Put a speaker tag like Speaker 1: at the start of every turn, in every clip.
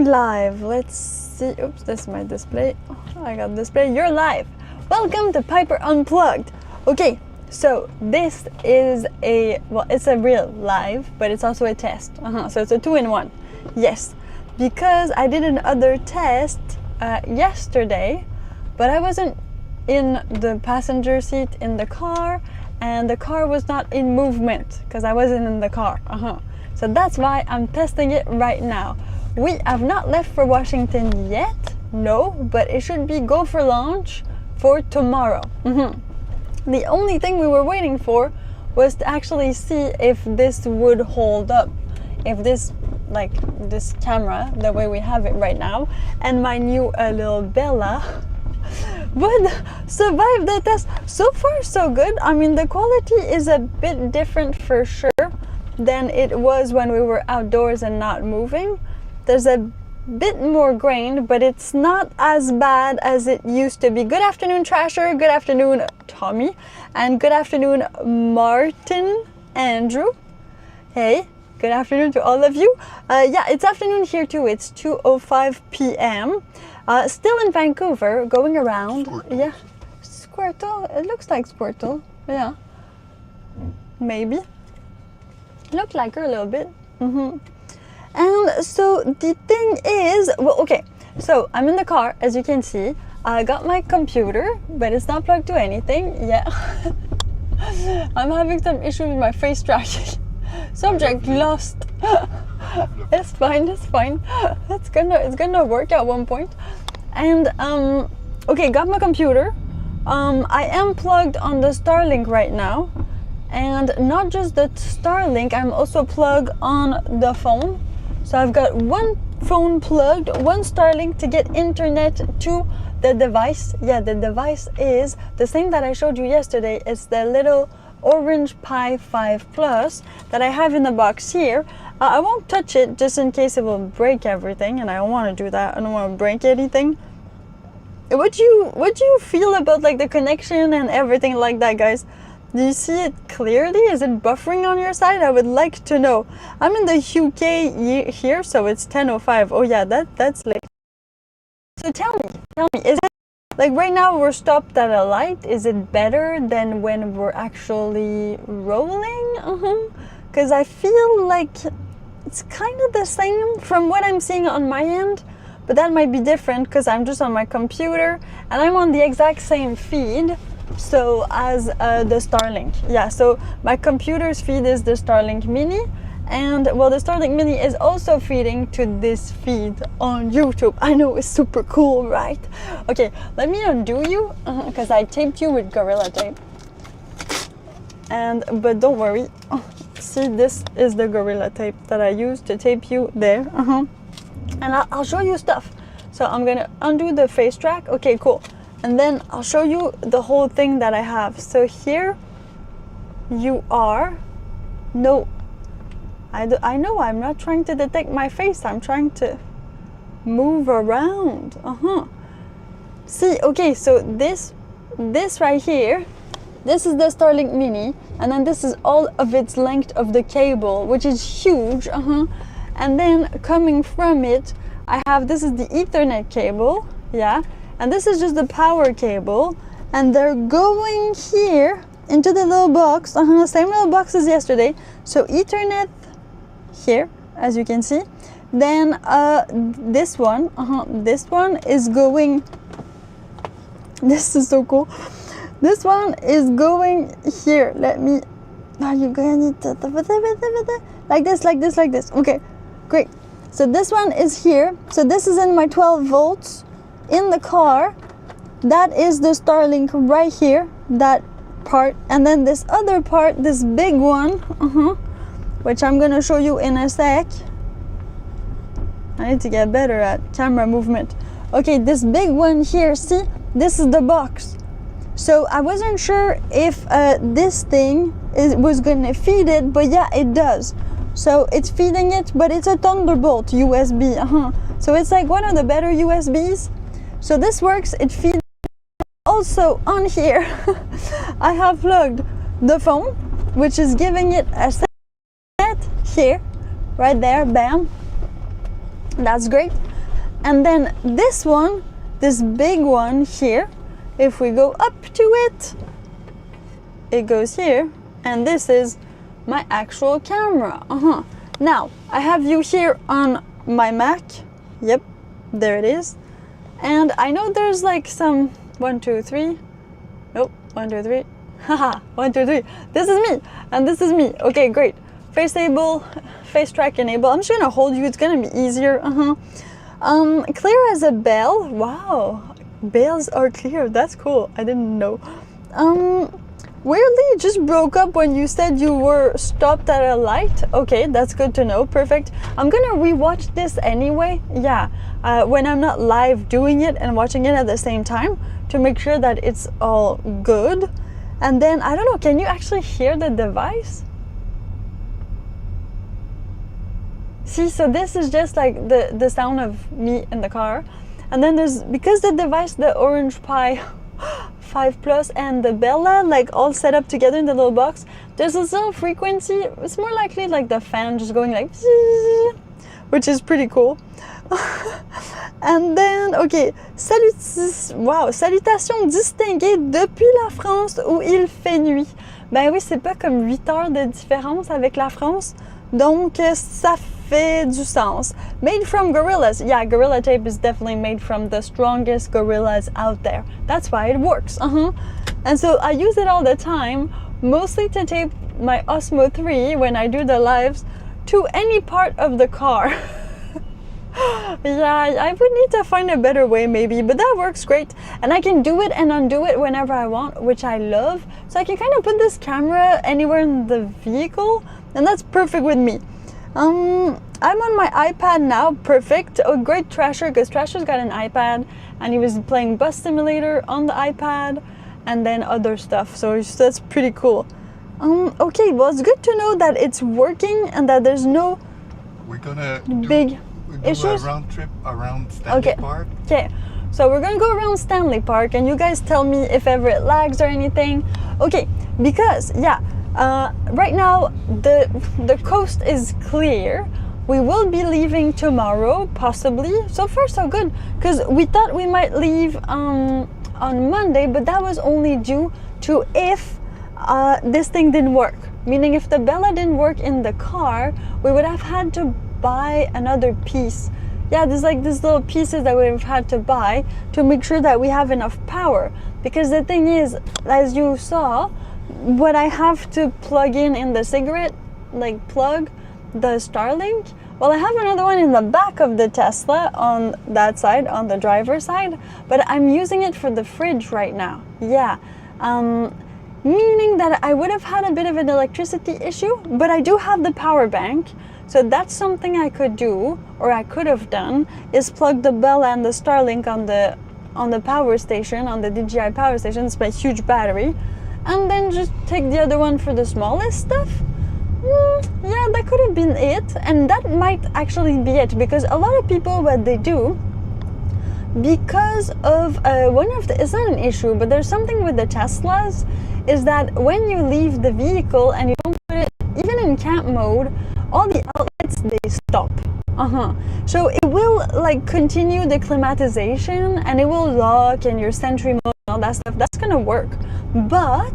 Speaker 1: live. Let's see. Oops, this is my display. Oh, I got display. You're live. Welcome to Piper Unplugged. Okay, so this is it's a real live, but it's also a test. So it's a 2-in-1. Yes, because I did another test yesterday, but I wasn't in the passenger seat in the car, and the car was not in movement because I wasn't in the car. So that's why I'm testing it right now. We have not left for Washington yet, no, but it should be go for launch for tomorrow. The only thing we were waiting for was to actually see if this would hold up, if this camera, the way we have it right now, and my new little Bella would survive the test. So far so good. I mean, the quality is a bit different for sure than it was when we were outdoors and not moving. There's a bit more grain, but it's not as bad as it used to be. Good afternoon, Trasher. Good afternoon, Tommy. And good afternoon, Martin, Andrew. Hey, good afternoon to all of you. Yeah, it's afternoon here too. It's 2:05 p.m. Still in Vancouver, going around. Squirtle. Yeah, Squirtle. It looks like Squirtle. Yeah, maybe. Looked like her a little bit. And so the thing is, well, okay, so I'm in the car, as you can see. I got my computer, but it's not plugged to anything. Yeah. I'm having some issues with my face tracking. Subject lost. It's fine, it's fine. It's gonna work at one point. And okay, got my computer. I am plugged on the Starlink right now. And not just the Starlink, I'm also plugged on the phone. So I've got one phone plugged, one Starlink to get internet to the device. Yeah, the device is the same that I showed you yesterday. It's the little Orange Pi 5 Plus that I have in the box here. I won't touch it just in case it will break everything, and I don't want to do that. I don't want to break anything. What do you feel about like the connection and everything like that, guys? Do you see it clearly? Is it buffering on your side? I would like to know. I'm in the UK here, so it's 10:05. Oh yeah, that's late. So tell me, is it like right now we're stopped at a light? Is it better than when we're actually rolling? Because I feel like it's kind of the same from what I'm seeing on my end, but that might be different because I'm just on my computer and I'm on the exact same feed. So as the Starlink, yeah, so my computer's feed is the Starlink Mini, and well, the Starlink Mini is also feeding to this feed on YouTube. I know, it's super cool, right? Okay, let me undo you because I taped you with Gorilla Tape, but don't worry, see, this is the Gorilla Tape that I used to tape you there, and I'll show you stuff. So I'm gonna undo the face track. Okay, cool. And then I'll show you the whole thing that I have. So here you are. No, I know I'm not trying to detect my face. I'm trying to move around. See, okay, so this right here, this is the Starlink Mini, and then this is all of its length of the cable, which is huge. And then coming from it, I have, this is the Ethernet cable, yeah. And this is just the power cable, and they're going here into the little box, same little box as yesterday. So Ethernet here, as you can see. Then this one is going, this is so cool. This one is going here. Let me, are you going to, like this. Okay, great. So this one is here. So this is in my 12 volts. In the car, that is the Starlink right here, that part, and then this other part, this big one, which I'm gonna show you in a sec. I need to get better at camera movement. Okay, this big one here, see, this is the box. So I wasn't sure if this thing was gonna feed it, but yeah, it does. So it's feeding it, but it's a Thunderbolt USB, so it's like one of the better USBs. So this works, it feeds. Also on here, I have plugged the phone, which is giving it a set here, right there, bam. That's great. And then this one, this big one here, if we go up to it, it goes here, and this is my actual camera. Now, I have you here on my Mac. Yep, there it is. And I know there's like some 1, 2, 3. Nope, 1, 2, 3. Haha, 1, 2, 3. This is me, and this is me. Okay, great. Face track enable. I'm just gonna hold you, it's gonna be easier. Clear as a bell. Wow, bells are clear. That's cool. I didn't know. Weirdly, it just broke up when you said you were stopped at a light. Okay, that's good to know. Perfect. I'm gonna rewatch this anyway. Yeah, when I'm not live doing it and watching it at the same time to make sure that it's all good. And then, I don't know, can you actually hear the device? See, so this is just like the sound of me in the car. And then there's, because the device, the Orange Pi 5 Plus and the Bella, like all set up together in the little box, there's this little frequency. It's more likely like the fan just going like, which is pretty cool. And then, okay, salutations distinguées depuis la France où il fait nuit. Ben oui, c'est pas comme 8 heures de différence avec la France, donc ça fait du sens. Made from gorillas. Yeah, Gorilla Tape is definitely made from the strongest gorillas out there. That's why it works. And so I use it all the time, mostly to tape my Osmo 3 when I do the lives to any part of the car. Yeah, I would need to find a better way maybe, but that works great. And I can do it and undo it whenever I want, which I love. So I can kind of put this camera anywhere in the vehicle, and that's perfect with me. I'm on my iPad now, perfect. Oh, great Trasher, because Trasher's got an iPad, and he was playing Bus Simulator on the iPad, and then other stuff, so that's pretty cool. Okay, well, it's good to know that it's working and that there's no big issues.
Speaker 2: A round trip around Stanley Park.
Speaker 1: Okay, so we're gonna go around Stanley Park, and you guys tell me if ever it lags or anything. Okay, because yeah, right now the coast is clear. We will be leaving tomorrow, possibly. So far, so good, because we thought we might leave on Monday, but that was only due to if this thing didn't work. Meaning, if the Bella didn't work in the car, we would have had to buy another piece. Yeah, there's like these little pieces that we've had to buy to make sure that we have enough power. Because the thing is, as you saw, what I have to plug in the cigarette, like plug, the Starlink, well, I have another one in the back of the Tesla on that side, on the driver's side, but I'm using it for the fridge right now. Yeah, meaning that I would have had a bit of an electricity issue, but I do have the power bank. So that's something I could do, or I could have done, is plug the Bella and the Starlink on the power station, on the DJI power station. It's my huge battery, and then just take the other one for the smallest stuff. Yeah, that could have been it, and that might actually be it, because a lot of people, what they do, because of it's not an issue, but there's something with the Teslas, is that when you leave the vehicle and you don't put it even in camp mode, all the outlets, they stop. So it will like continue the climatization, and it will lock, and your Sentry mode and all that stuff, that's gonna work. But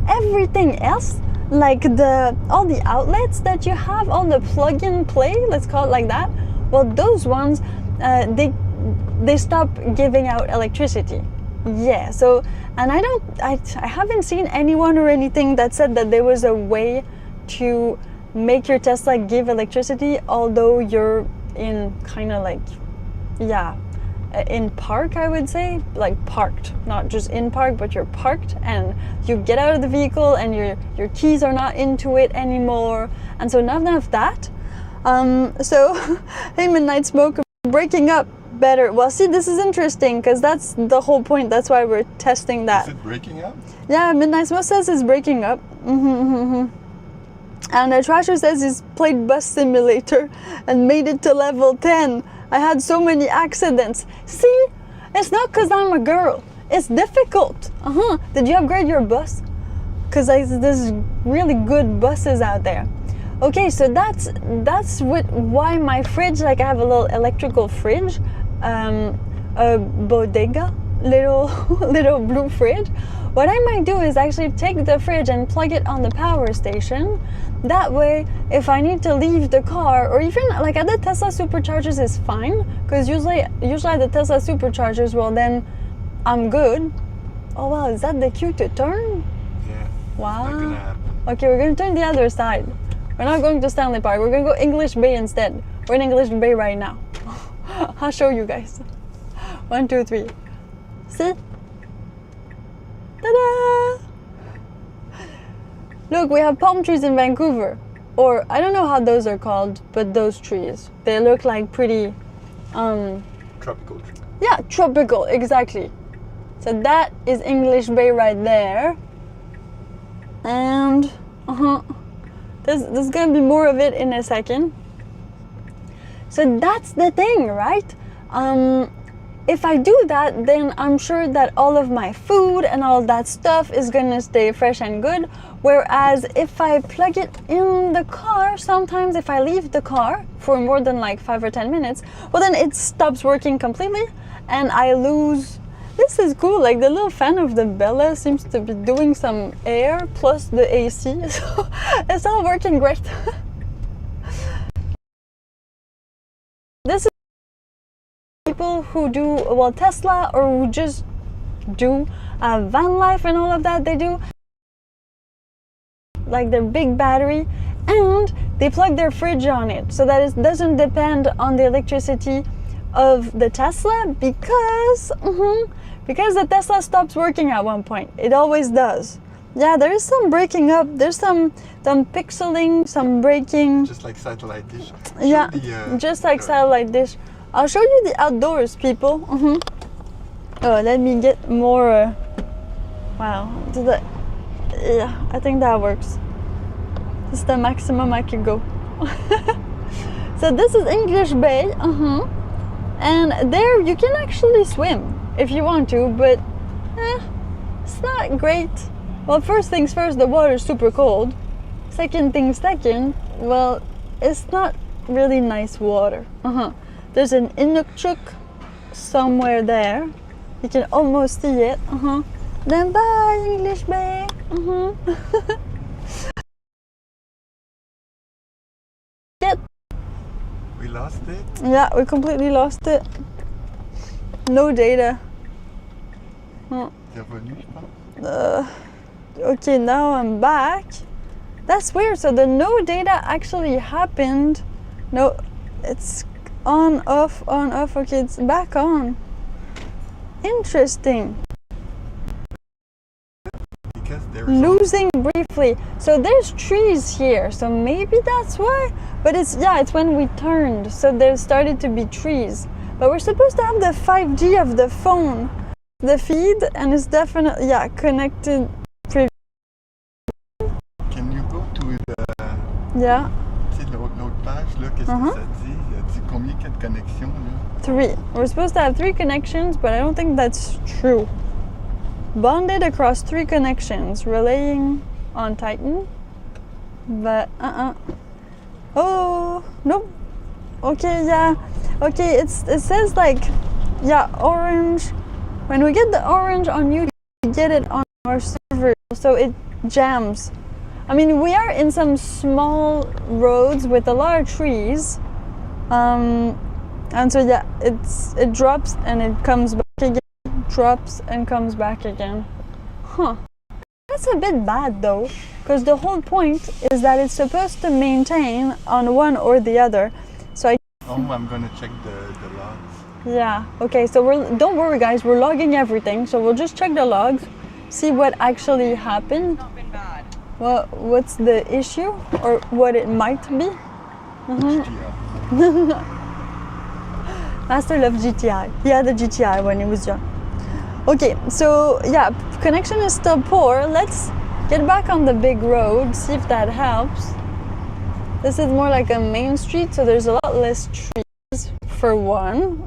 Speaker 1: everything else, like all the outlets that you have, all the plug and play, let's call it like that, well, those ones, they stop giving out electricity. Yeah, so, and I haven't seen anyone or anything that said that there was a way to make your Tesla give electricity, although you're in kind of like, yeah, in park, I would say, like parked, not just in park, but you're parked, and you get out of the vehicle and your keys are not into it anymore, and so none of that. So hey, Midnight Smoke, breaking up better. Well, see, this is interesting, because that's the whole point. That's why we're testing that.
Speaker 2: Is it breaking up?
Speaker 1: Yeah, Midnight Smoke says it's breaking up. And Trasher says he's played Bus Simulator and made it to level 10. I had so many accidents. See, it's not because I'm a girl. It's difficult. Did you upgrade your bus? Because there's really good buses out there. Okay, so that's why my fridge, like I have a little electrical fridge, a bodega, little blue fridge, what I might do is actually take the fridge and plug it on the power station. That way, if I need to leave the car, or even like at the Tesla superchargers is fine, because usually at the Tesla superchargers, well then I'm good. Oh wow, is that the cue to turn?
Speaker 2: Yeah.
Speaker 1: Wow.
Speaker 2: It's not gonna happen.
Speaker 1: Okay, we're going to turn the other side. We're not going to Stanley Park. We're going to go English Bay instead. We're in English Bay right now. I'll show you guys. 1, 2, 3. See? Ta-da! Look, we have palm trees in Vancouver. Or, I don't know how those are called, but those trees. They look like pretty...
Speaker 2: Tropical tree.
Speaker 1: Yeah, tropical, exactly. So that is English Bay right there. And there's gonna be more of it in a second. So that's the thing, right? If I do that, then I'm sure that all of my food and all that stuff is gonna stay fresh and good. Whereas if I plug it in the car, sometimes if I leave the car for more than like 5 or 10 minutes, well then it stops working completely and I lose. This is cool, like the little fan of the Bella seems to be doing some air plus the AC, so it's all working great. This is people who do, well, Tesla, or who just do van life and all of that. They do like their big battery and they plug their fridge on it so that it doesn't depend on the electricity of the Tesla, because the Tesla stops working at one point. It always does. Yeah, there is some breaking up. There's some pixeling, some breaking.
Speaker 2: Just like satellite dish.
Speaker 1: Yeah, just like satellite dish. I'll show you the outdoors, people. Oh, let me get more. Wow, yeah, I think that works. This is the maximum I can go. So this is English Bay. And there you can actually swim if you want to, but it's not great. Well, first things first, the water is super cold. Second things second, well, it's not really nice water. There's an Inukchuk somewhere there. You can almost see it. Then bye, English Bay.
Speaker 2: We lost it?
Speaker 1: Yeah, we completely lost it. No data.
Speaker 2: C'est revenu, je pense.
Speaker 1: Okay, now I'm back. That's weird. So the no data actually happened. No, it's on, off, on, off. Okay, it's back on. Interesting.
Speaker 2: Because there's
Speaker 1: Losing briefly. So there's trees here. So maybe that's why. But it's when we turned. So there started to be trees. But we're supposed to have the 5G of the phone, the feed, and it's definitely connected.
Speaker 2: Can you go to the...
Speaker 1: Yeah.
Speaker 2: Tu sais, l'autre page, là, qu'est-ce que ça dit? Il dit combien qu'il y a de connexions, là?
Speaker 1: 3. We're supposed to have 3 connections, but I don't think that's true. Bonded across 3 connections, relaying on Titan. But, Oh, nope. Okay, yeah. Okay, it says like, orange. When we get the orange on YouTube, we get it on our server, so it jams. I mean, we are in some small roads with a lot of trees. And so it drops and it comes back again, drops and comes back again. That's a bit bad though, because the whole point is that it's supposed to maintain on one or the other. So
Speaker 2: I'm gonna check the logs.
Speaker 1: Yeah, okay, so don't worry guys, we're logging everything, so we'll just check the logs, see what actually happened.
Speaker 3: Not been bad.
Speaker 1: Well, what's the issue, or what it might be.
Speaker 2: GTI.
Speaker 1: Master loved GTI. He had a GTI when he was young. Okay, so yeah, connection is still poor. Let's get back on the big road, see if that helps. This is more like a main street, so there's a lot less trees for one.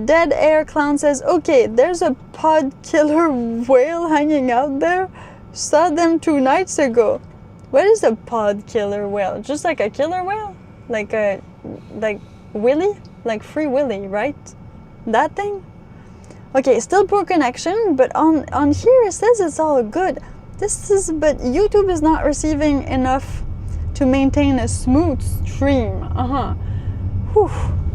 Speaker 1: Dead Air Clown says, okay, there's a pod killer whale hanging out there. Saw them 2 nights ago. What is a pod killer whale? Just like a killer whale? Like Willy? like Free Willy, right? That thing? Okay, still poor connection, but on here it says it's all good. But YouTube is not receiving enough to maintain a smooth stream. Whew.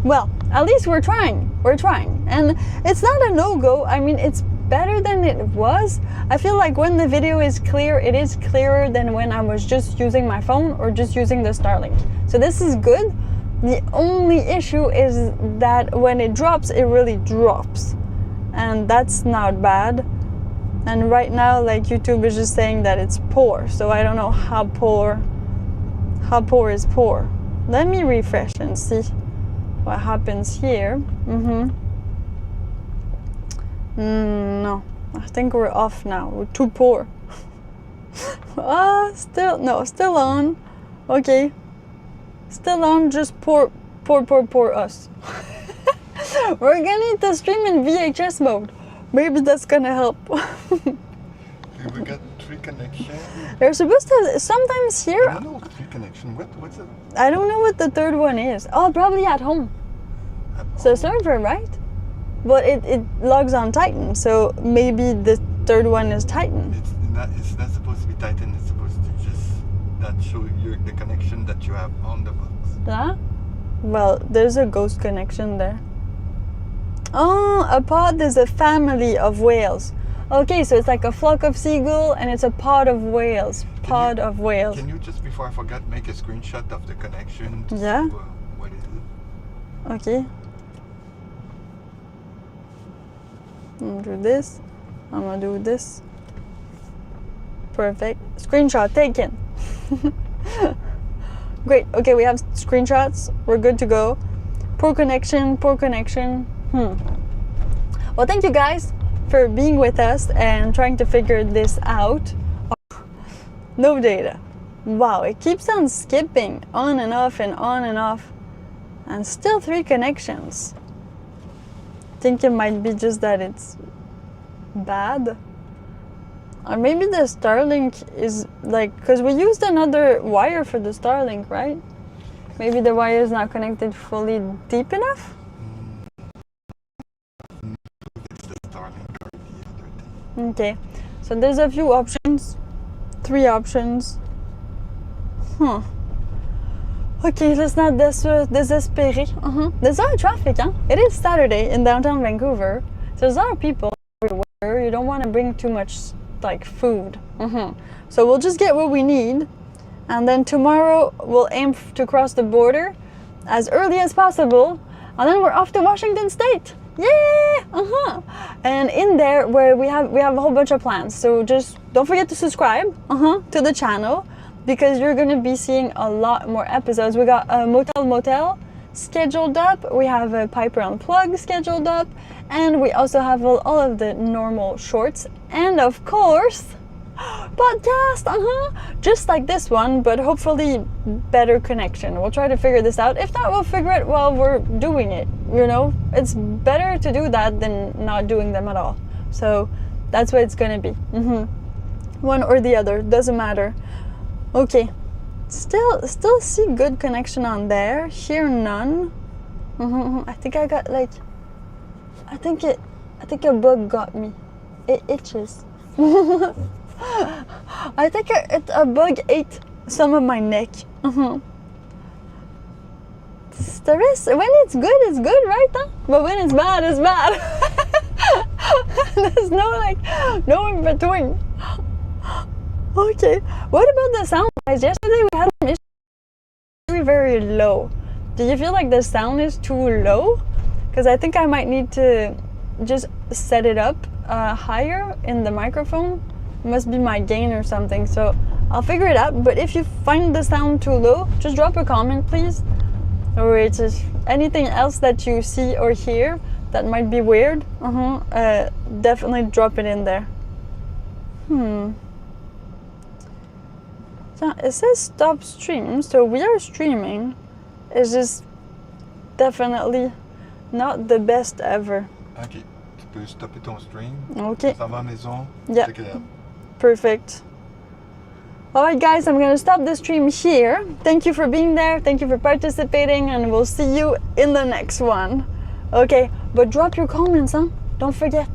Speaker 1: Well, at least we're trying. We're trying. And it's not a no-go. I mean, it's better than it was. I feel like when the video is clear, it is clearer than when I was just using my phone or just using the Starlink. So this is good. The only issue is that when it drops, it really drops. And that's not bad. And right now, like, YouTube is just saying that it's poor. So I don't know how poor is poor. Let me refresh and see what happens here. No, I think we're off now. We're too poor. Still on. Okay. Still on, just poor us. We're gonna need to stream in VHS mode. Maybe that's gonna help.
Speaker 2: Okay, we got 3 connections.
Speaker 1: They're supposed to, sometimes here.
Speaker 2: I don't know 3 connections. What's it?
Speaker 1: I don't know what the third one is. Oh, probably at home. So server, right? But it logs on Titan, so maybe the third one is Titan.
Speaker 2: It's not supposed to be Titan. It's supposed to just show you the connection that you have on the box.
Speaker 1: Yeah? Well, there's a ghost connection there. Oh, a pod is a family of whales. Okay, so it's like a flock of seagull and it's a pod of whales. Can you just, before I forget, make a screenshot of the connection to see what is it? Okay. I'm gonna do this. I'm gonna do this. Perfect. Screenshot taken. Great. Okay, we have screenshots. We're good to go. Poor connection. Well, thank you guys for being with us and trying to figure this out. Oh, no data. Wow, it keeps on skipping on and off and on and off. And still 3 connections. I think it might be just that it's bad. Or maybe the Starlink is like, because we used another wire for the Starlink, right? Maybe the wire is not connected fully deep enough?
Speaker 2: It's the Starlink or the other thing.
Speaker 1: Okay, so there's a few options. 3 options. Okay, let's not désespérer. There's a lot of traffic, huh? It is Saturday in downtown Vancouver. So there's a lot of people everywhere. You don't want to bring too much, like, food. So we'll just get what we need. And then tomorrow we'll aim to cross the border as early as possible. And then we're off to Washington State. Yeah! And in there, where we have a whole bunch of plans. So just don't forget to subscribe to the channel, because you're gonna be seeing a lot more episodes. We got a Motel scheduled up. We have a Piper Unplugged scheduled up, and we also have all of the normal shorts, and of course, podcast. Just like this one, but hopefully better connection. We'll try to figure this out. If not, we'll figure it while we're doing it. You know, it's better to do that than not doing them at all. So that's what it's gonna be. One or the other, doesn't matter. Okay, still see good connection on there. Here, none. I think I got like, I think a bug got me. It itches. I think a bug ate some of my neck. The rest, when it's good, right? Huh? But when it's bad, it's bad. There's no in between. Okay, what about the sound, guys? Yesterday we had some issues. Very low. Do you feel like the sound is too low? Because I think I might need to just set it up higher in the microphone. It must be my gain or something, so I'll figure it out. But if you find the sound too low, just drop a comment, please. Or it's just anything else that you see or hear that might be weird. Definitely drop it in there. So it says stop stream, so we are streaming. It's just definitely not the best ever.
Speaker 2: Ok, tu peux stopper ton stream.
Speaker 1: Ok.
Speaker 2: Ça va à la maison.
Speaker 1: Yeah.
Speaker 2: Check it out.
Speaker 1: Perfect. Alright guys, I'm gonna stop the stream here. Thank you for being there, thank you for participating, and we'll see you in the next one. Okay, but drop your comments, huh? Don't forget.